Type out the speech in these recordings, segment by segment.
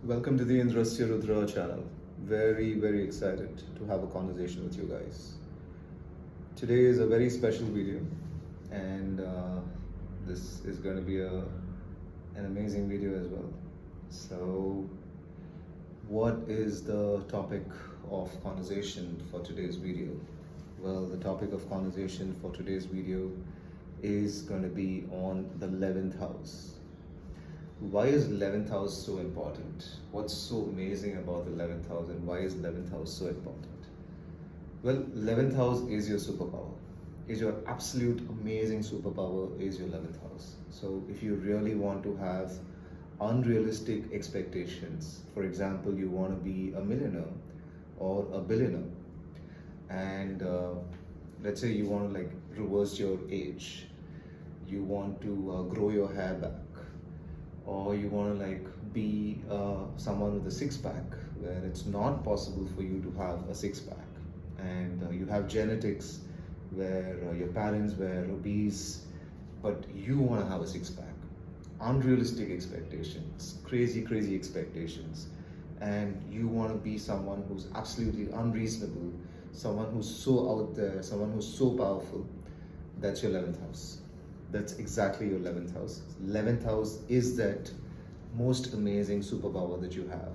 Welcome to the Indrasya Rudra channel. Very excited to have a conversation with you guys. Today is a very special video, and this is going to be an amazing video as well. So, what is the topic of conversation for today's video? Well, the topic of conversation for today's video is going to be on the 11th house. Why is 11th house so important? What's so amazing about the 11th house, and why is 11th house so important? Well, 11th house is your superpower. Is your absolute amazing superpower is your 11th house. So if you really want to have unrealistic expectations, for example, you want to be a millionaire or a billionaire, and let's say you want to reverse your age, you want to grow your hair back, or you want to be someone with a six-pack where it's not possible for you to have a six-pack, and you have genetics where your parents were obese but you want to have a six-pack. Unrealistic expectations, crazy expectations, and you want to be someone who's absolutely unreasonable, someone who's so out there, someone who's so powerful. That's your 11th house. That's exactly your 11th house. 11th house is that most amazing superpower that you have,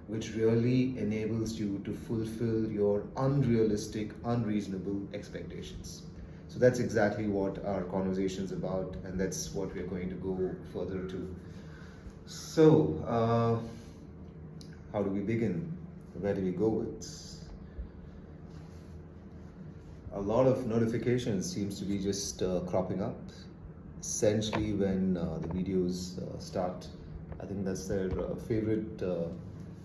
which really enables you to fulfill your unrealistic, unreasonable expectations. So that's exactly what our conversation is about, and that's what we're going to go further to. So, how do we begin? Where do we go with? A lot of notifications seems to be just cropping up. Essentially, when the videos start, I think that's their favorite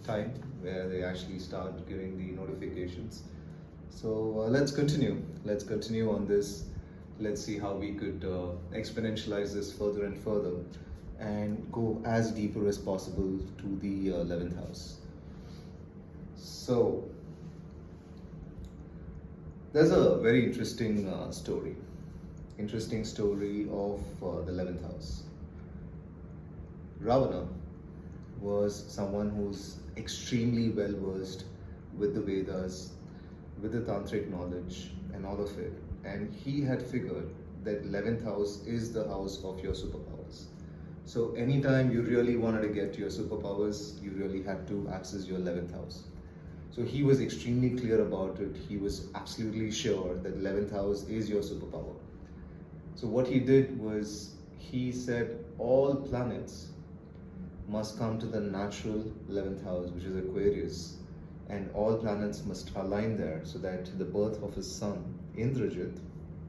time where they actually start giving the notifications. So let's continue. Let's continue on this. Let's see how we could exponentialize this further and further and go as deeper as possible to the 11th house. So, there's a very interesting story of the 11th house. Ravana was someone who's extremely well versed with the Vedas, with the tantric knowledge and all of it, and he had figured that 11th house is the house of your superpowers. So anytime you really wanted to get to your superpowers, you really had to access your 11th house. So he was extremely clear about it. He was absolutely sure that 11th house is your superpower. So what he did was he said all planets must come to the natural 11th house, which is Aquarius, and all planets must align there so that the birth of his son, Indrajit,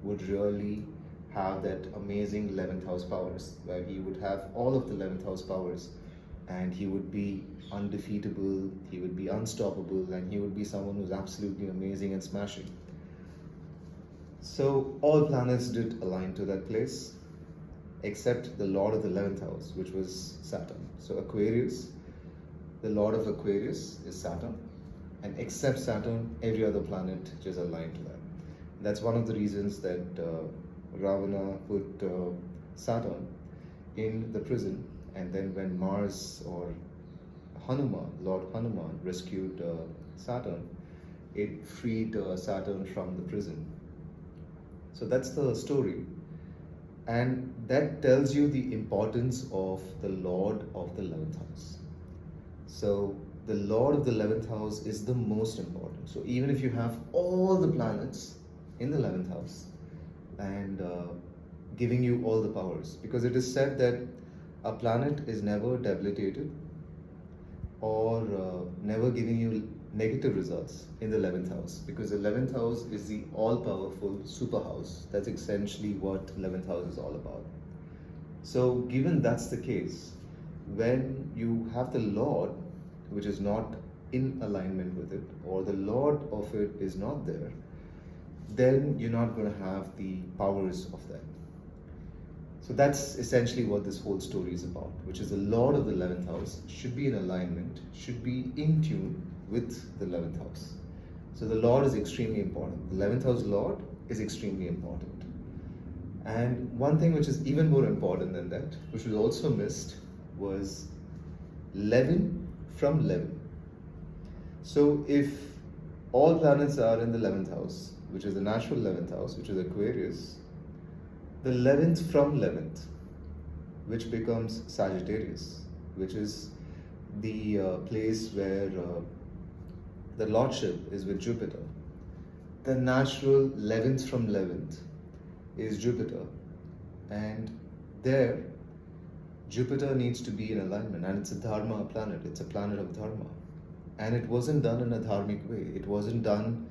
would really have that amazing 11th house powers, where he would have all of the 11th house powers, and he would be undefeatable, he would be unstoppable, and he would be someone who's absolutely amazing and smashing. So all planets did align to that place, except the lord of the 11th house, which was Saturn. So Aquarius, the lord of Aquarius is Saturn, and except Saturn, every other planet just aligned to that. That's one of the reasons that Ravana put Saturn in the prison, and then when Mars or Hanuman, Lord Hanuman, rescued Saturn, it freed Saturn from the prison. So that's the story. And that tells you the importance of the Lord of the 11th house. So the Lord of the 11th house is the most important. So even if you have all the planets in the 11th house and giving you all the powers, because it is said that a planet is never debilitated or never giving you negative results in the 11th house, because the 11th house is the all-powerful super house. That's essentially what 11th house is all about. So given that's the case, when you have the Lord which is not in alignment with it, or the Lord of it is not there, then you're not going to have the powers of that. So that's essentially what this whole story is about, which is the Lord of the 11th house should be in alignment, should be in tune with the 11th house. So the Lord is extremely important. The 11th house Lord is extremely important. And one thing which is even more important than that, which was also missed, was 11, from 11. So if all planets are in the 11th house, which is the natural 11th house, which is Aquarius, the 11th from 11th, which becomes Sagittarius, which is the place where the lordship is with Jupiter. The natural 11th from 11th is Jupiter, and there Jupiter needs to be in alignment, and it's a Dharma planet, it's a planet of Dharma. And it wasn't done in a dharmic way, it wasn't done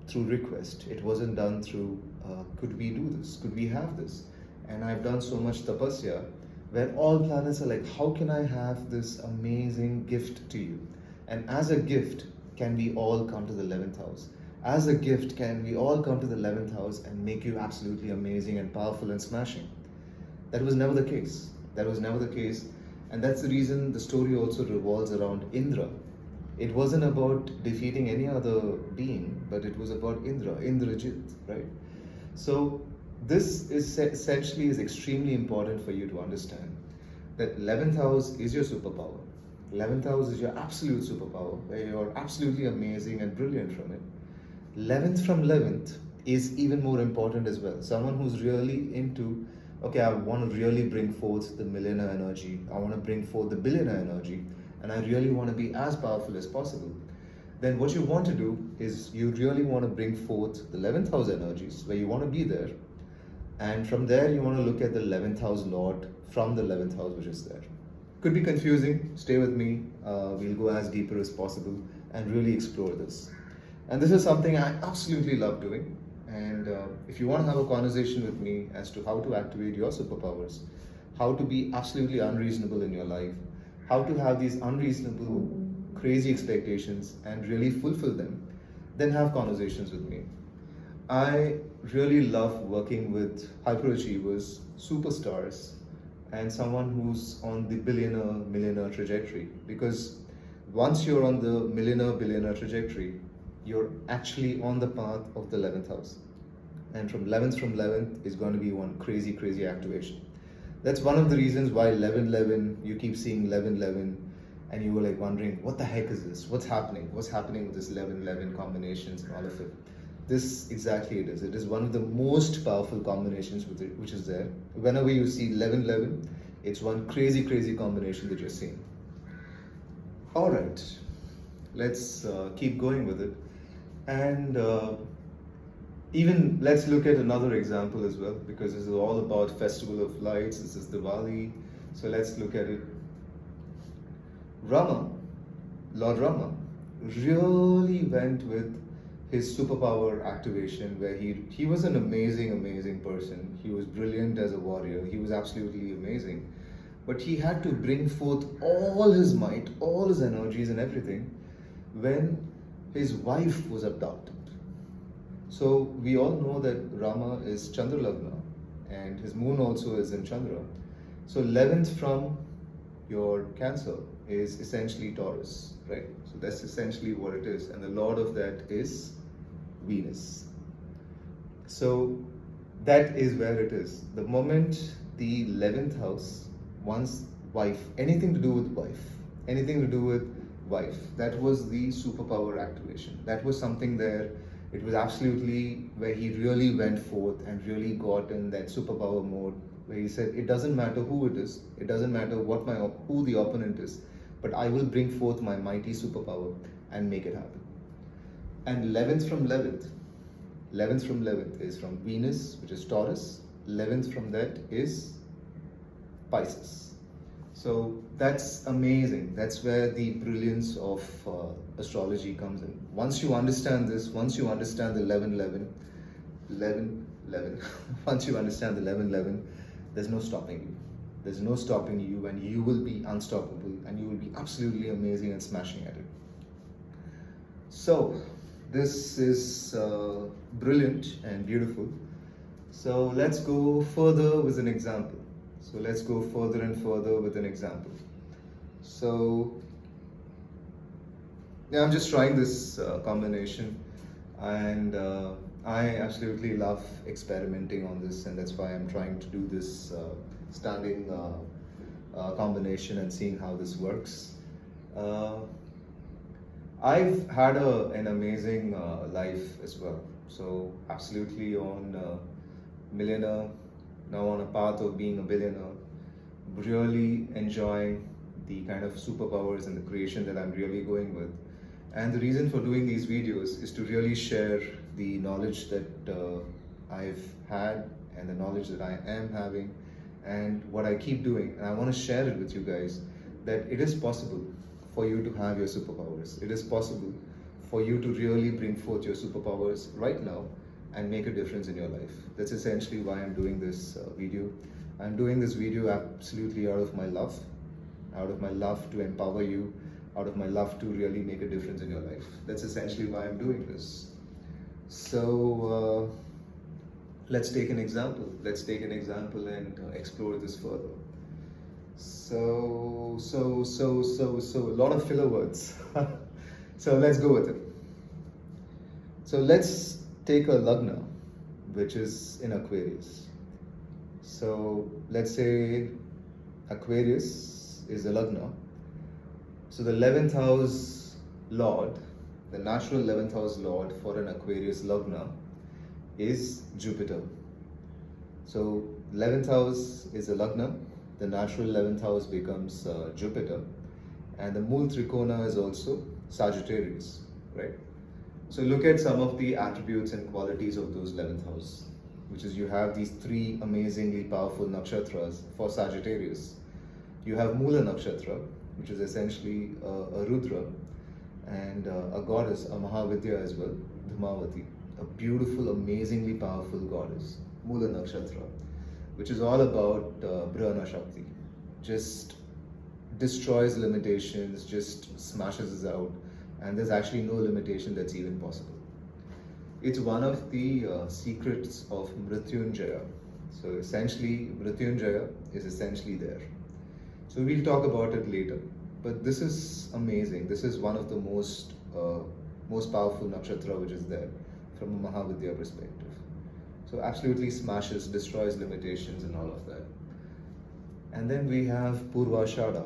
through request, it wasn't done through could we do this, could we have this? And I've done so much tapasya where all planets are like, how can I have this amazing gift to you? And as a gift, can we all come to the 11th house? As a gift, can we all come to the 11th house and make you absolutely amazing and powerful and smashing? That was never the case. That was never the case. And that's the reason the story also revolves around Indra. It wasn't about defeating any other being, but it was about Indra, Indrajit, right? So this is essentially is extremely important for you to understand that 11th house is your superpower. 11th house is your absolute superpower, where you're absolutely amazing and brilliant from it. 11th from 11th is even more important as well. Someone who's really into, okay, I want to really bring forth the millionaire energy, I want to bring forth the billionaire energy, and I really want to be as powerful as possible. Then what you want to do is you really want to bring forth the 11th house energies, where you want to be there. And from there, you want to look at the 11th house Lord from the 11th house, which is there. Could be confusing. Stay with me. We'll go as deeper as possible and really explore this. And this is something I absolutely love doing. And if you want to have a conversation with me as to how to activate your superpowers, how to be absolutely unreasonable in your life, how to have these unreasonable, crazy expectations and really fulfill them, then have conversations with me. I really love working with hyperachievers, superstars, and someone who's on the millionaire trajectory. Because once you're on the billionaire trajectory, you're actually on the path of the 11th house. And from 11th is going to be one crazy, crazy activation. That's one of the reasons why 1111, you keep seeing 1111, and you were like wondering, what the heck is this? What's happening? What's happening with this 1111 combinations and all of it? This exactly it is. It is one of the most powerful combinations which is there. Whenever you see 1111, it's one crazy, crazy combination that you're seeing. All right, let's keep going with it. And even let's look at another example as well, because this is all about Festival of Lights. This is Diwali. So let's look at it. Lord Rama, really went with his superpower activation, where he was an amazing person. He was brilliant as a warrior. He was absolutely amazing. But he had to bring forth all his might, all his energies and everything when his wife was abducted. So we all know that Rama is Chandra Lagna and his moon also is in Chandra. So 11th from your Cancer is essentially Taurus, right? So that's essentially what it is. And the lord of that is Venus. So that is where it is. The moment the 11th house wants wife, anything to do with wife, that was the superpower activation. That was something there. It was absolutely where he really went forth and really got in that superpower mode, where he said, it doesn't matter who it is, it doesn't matter who the opponent is, but I will bring forth my mighty superpower and make it happen. And 11th from 11th is from Venus, which is Taurus. 11th from that is Pisces. So that's amazing. That's where the brilliance of astrology comes in. Once you understand this, once you understand the 1111, once you understand the 1111, there's no stopping you. There's no stopping you, and you will be unstoppable, and you will be absolutely amazing and smashing at it. So this is brilliant and beautiful. So let's go further with an example. So let's go further and further with an example. So yeah, I'm just trying this combination, and I absolutely love experimenting on this, and that's why I'm trying to do this standing combination and seeing how this works. Uh, I've had an amazing life as well. So, absolutely on millionaire, now on a path of being a billionaire, really enjoying the kind of superpowers and the creation that I'm really going with. And the reason for doing these videos is to really share the knowledge that I've had and the knowledge that I am having and what I keep doing. And I want to share it with you guys that it is possible for you to have your superpowers. It is possible for you to really bring forth your superpowers right now and make a difference in your life. That's essentially why I'm doing this video. I'm doing this video absolutely out of my love to empower you, out of my love to really make a difference in your life. That's essentially why I'm doing this. So let's take an example. Let's take an example and explore this further. So, a lot of filler words. So let's go with it. So let's take a Lagna, which is in Aquarius. So let's say Aquarius is a Lagna. So the 11th house Lord, the natural 11th house Lord for an Aquarius Lagna is Jupiter. So 11th house is a Lagna, the natural 11th house becomes Jupiter, and the Mool Trikona is also Sagittarius, right? So look at some of the attributes and qualities of those 11th house, which is you have these three amazingly powerful nakshatras for Sagittarius. You have Mula Nakshatra, which is essentially a Rudra, and a goddess, a Mahavidya as well, Dhumavati, a beautiful, amazingly powerful goddess, Mula Nakshatra, which is all about Brahana Shakti, just destroys limitations, just smashes us out, and there's actually no limitation that's even possible. It's one of the secrets of Mrityunjaya. So essentially, Mrityunjaya is essentially there. So we'll talk about it later. But this is amazing. This is one of the most powerful nakshatra which is there from a Mahavidya perspective. So absolutely smashes, destroys limitations and all of that. And then we have Purvashada.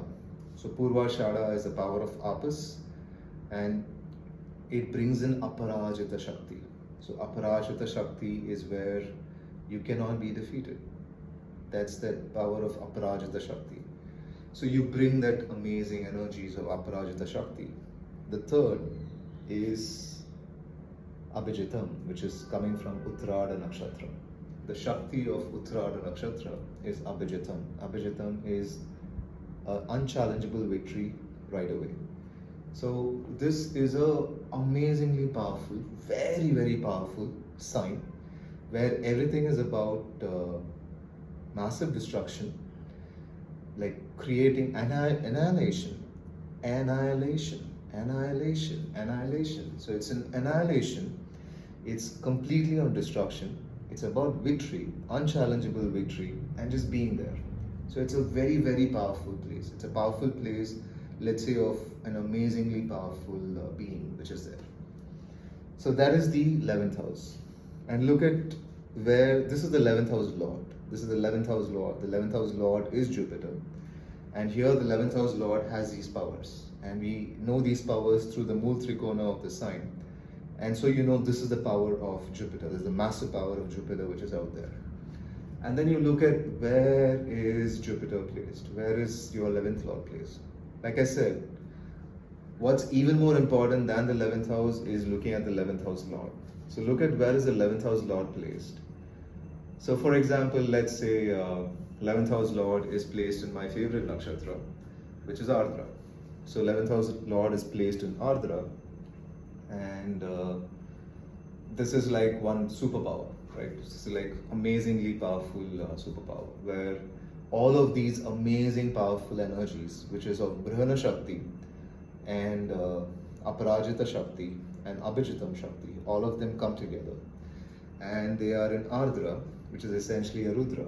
So Purvashada is the power of Apis, and it brings in Aparajita Shakti. So Aparajita Shakti is where you cannot be defeated. That's the power of Aparajita Shakti. So you bring that amazing energies of Aparajita Shakti. The third is Abhijitam, which is coming from Uttarada Nakshatra. The Shakti of Uttarada Nakshatra is Abhijitam. Abhijitam is an unchallengeable victory right away. So this is a amazingly powerful, very, very powerful sign where everything is about massive destruction, like creating annihilation. So it's an annihilation. It's completely on destruction. It's about victory, unchallengeable victory, and just being there. So it's a very, very powerful place. It's a powerful place, let's say, of an amazingly powerful being which is there. So that is the 11th house. And look at where this is the 11th house Lord. This is the 11th house Lord. The 11th house Lord is Jupiter. And here the 11th house Lord has these powers. And we know these powers through the Mool Trikona of the sign. And so you know this is the power of Jupiter. There's the massive power of Jupiter which is out there. And then you look at where is Jupiter placed? Where is your 11th Lord placed? Like I said, what's even more important than the 11th house is looking at the 11th house Lord. So look at where is the 11th house Lord placed. So for example, let's say 11th house Lord is placed in my favorite nakshatra, which is Ardra. So 11th house Lord is placed in Ardra, and this is like one superpower, right? This is like amazingly powerful superpower where all of these amazing powerful energies, which is of Brahana Shakti and Aparajita Shakti and Abhijitam Shakti, all of them come together. And they are in Ardra, which is essentially a Rudra.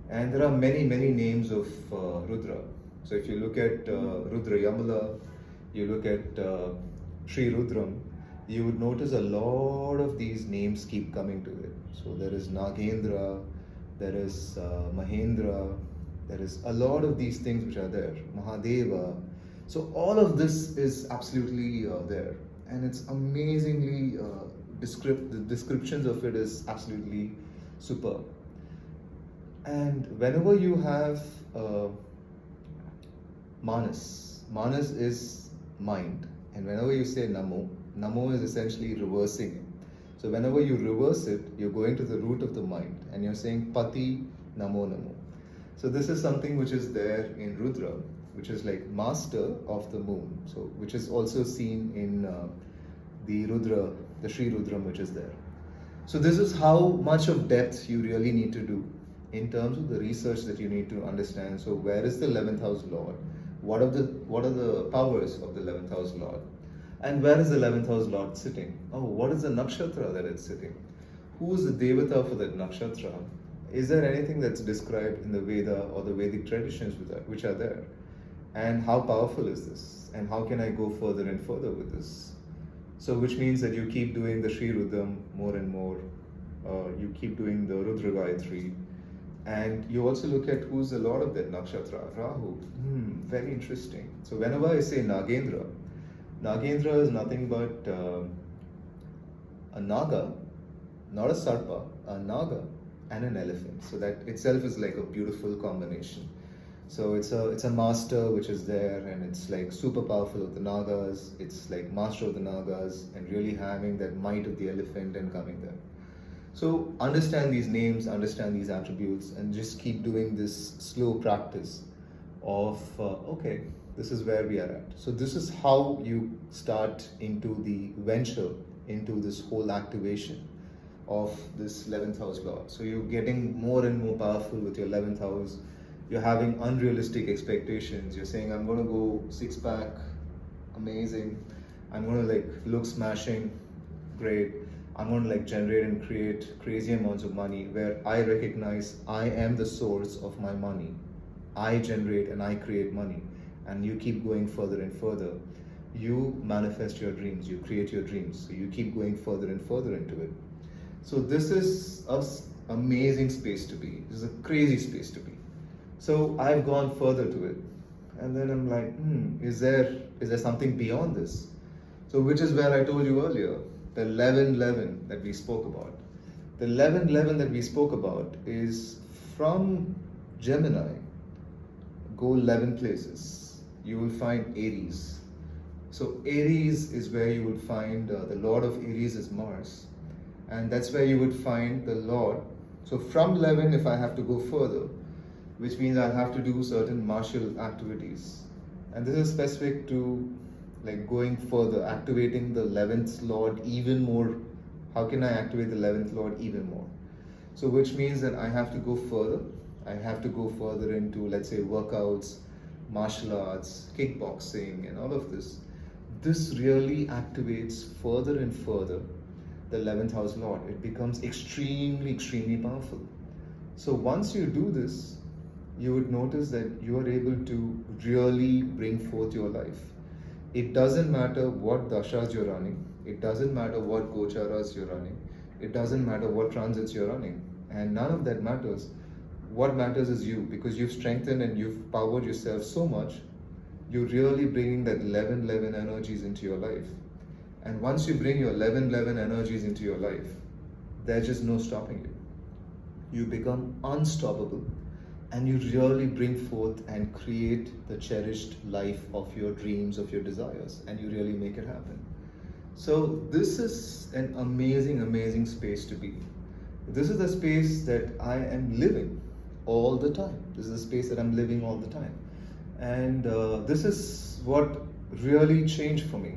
And there are many, many names of Rudra. So if you look at Rudra Yamala, you look at Sri Rudram, you would notice a lot of these names keep coming to it. So there is Nagendra, there is Mahendra, there is a lot of these things which are there. Mahadeva, So all of this is absolutely there, and it's amazingly the descriptions of it is absolutely superb. And whenever you have manas is mind, and whenever you say namo is essentially reversing it. So whenever you reverse it, you're going to the root of the mind, and you're saying pati namo. So this is something which is there in Rudra, which is like master of the moon. So which is also seen in the Rudra, the Sri Rudram, which is there. So this is how much of depth you really need to do in terms of the research that you need to understand. So where is the 11th house Lord? What are the powers of the 11th house Lord? And where is the 11th house Lord sitting? Oh, what is the nakshatra that it's sitting? Who is the devata for that nakshatra? Is there anything that's described in the Veda or the Vedic traditions which are there? And how powerful is this? And how can I go further and further with this? So which means that you keep doing the Sri Rudram more and more. You keep doing the Rudra Gayatri. And you also look at who's the Lord of that nakshatra, Rahu. Very interesting. So whenever I say Nagendra is nothing but a naga, not a sarpa, a naga and an elephant. So that itself is like a beautiful combination. So it's a master which is there, and it's like super powerful of the nagas. It's like master of the nagas and really having that might of the elephant and coming there. So understand these names, understand these attributes, and just keep doing this slow practice of okay, this is where we are at. So this is how you start into the venture into this whole activation of this 11th house Lord. So you're getting more and more powerful with your 11th house. You're having unrealistic expectations. You're saying, I'm going to go six-pack, amazing. I'm going to like look smashing, great. I'm going to like generate and create crazy amounts of money, where I recognize I am the source of my money. I generate and I create money. And you keep going further and further. You manifest your dreams, you create your dreams. So you keep going further and further into it. So this is an amazing space to be. This is a crazy space to be. So I've gone further to it, and then I'm like, is there something beyond this? So which is where I told you earlier, the 1111 that we spoke about. The 1111 that we spoke about is from Gemini. Go 11 places. You will find Aries. So Aries is where you would find the Lord of Aries is Mars, and that's where you would find the Lord. So from 11, if I have to go further, which means I'll have to do certain martial activities. And this is specific to like going further, activating the 11th Lord even more. How can I activate the 11th Lord even more? So which means that I have to go further. I have to go further into, let's say, workouts, martial arts, kickboxing, and all of this. This really activates further and further the 11th house Lord. It becomes extremely, extremely powerful. So once you do this, you would notice that you are able to really bring forth your life. It doesn't matter what dashas you're running. It doesn't matter what gocharas you're running. It doesn't matter what transits you're running. And none of that matters. What matters is you, because you've strengthened and you've powered yourself so much. You're really bringing that 1111 energies into your life. And once you bring your 1111 energies into your life, there's just no stopping you. You become unstoppable. And you really bring forth and create the cherished life of your dreams, of your desires, and you really make it happen. So this is an amazing, amazing space to be. This is the space that I am living all the time. This is the space that I'm living all the time. And this is what really changed for me,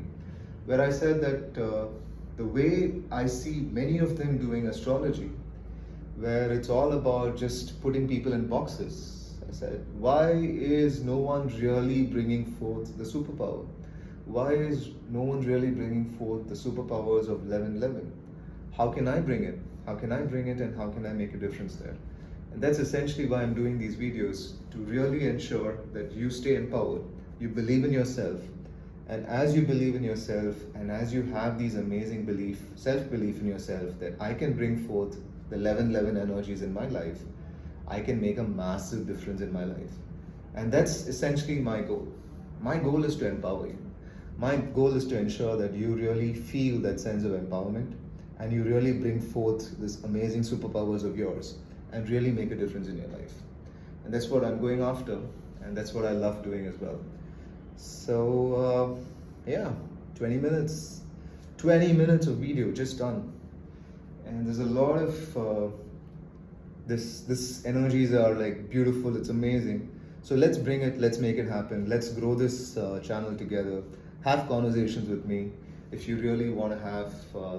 where I said that the way I see many of them doing astrology, where it's all about just putting people in boxes. I said, why is no one really bringing forth the superpower? Why is no one really bringing forth the superpowers of 1111? How can I bring it? How can I bring it, and how can I make a difference there? And that's essentially why I'm doing these videos, to really ensure that you stay empowered, you believe in yourself, and as you believe in yourself, and as you have these amazing self-belief in yourself, that I can bring forth the 1111 energies in my life, I can make a massive difference in my life. And that's essentially my goal. My goal is to empower you. My goal is to ensure that you really feel that sense of empowerment and you really bring forth this amazing superpowers of yours and really make a difference in your life. And that's what I'm going after, and that's what I love doing as well. So, yeah, 20 minutes. 20 minutes of video just done. And there's a lot of this energies are like beautiful, it's amazing. So let's bring it, let's make it happen. Let's grow this channel together. Have conversations with me if you really want to have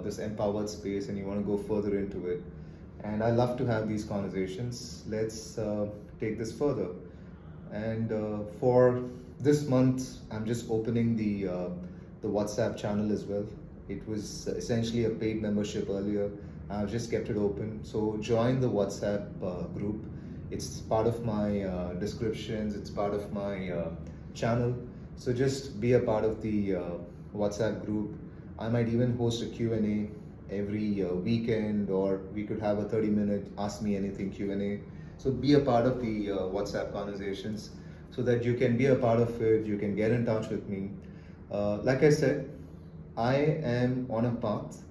this empowered space and you want to go further into it. And I love to have these conversations. Let's take this further. And for this month, I'm just opening the WhatsApp channel as well. It was essentially a paid membership earlier. I've just kept it open. So join the WhatsApp group. It's part of my descriptions. It's part of my channel. So just be a part of the WhatsApp group. I might even host a Q&A every weekend, or we could have a 30-minute Ask Me Anything Q&A. So be a part of the WhatsApp conversations so that you can be a part of it. You can get in touch with me. Like I said, I am on a path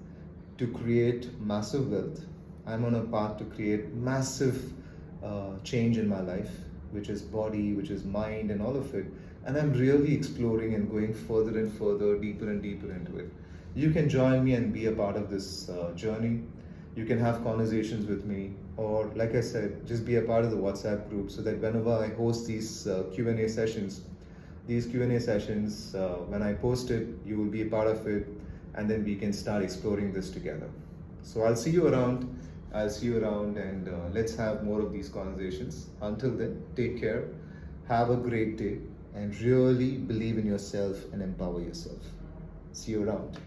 to create massive wealth. I'm on a path to create massive change in my life, which is body, which is mind, and all of it. And I'm really exploring and going further and further, deeper and deeper into it. You can join me and be a part of this journey. You can have conversations with me, or like I said, just be a part of the WhatsApp group so that whenever I host these Q&A sessions, when I post it, you will be a part of it, and then we can start exploring this together. So I'll see you around. And let's have more of these conversations. Until then, take care, have a great day, and really believe in yourself and empower yourself. See you around.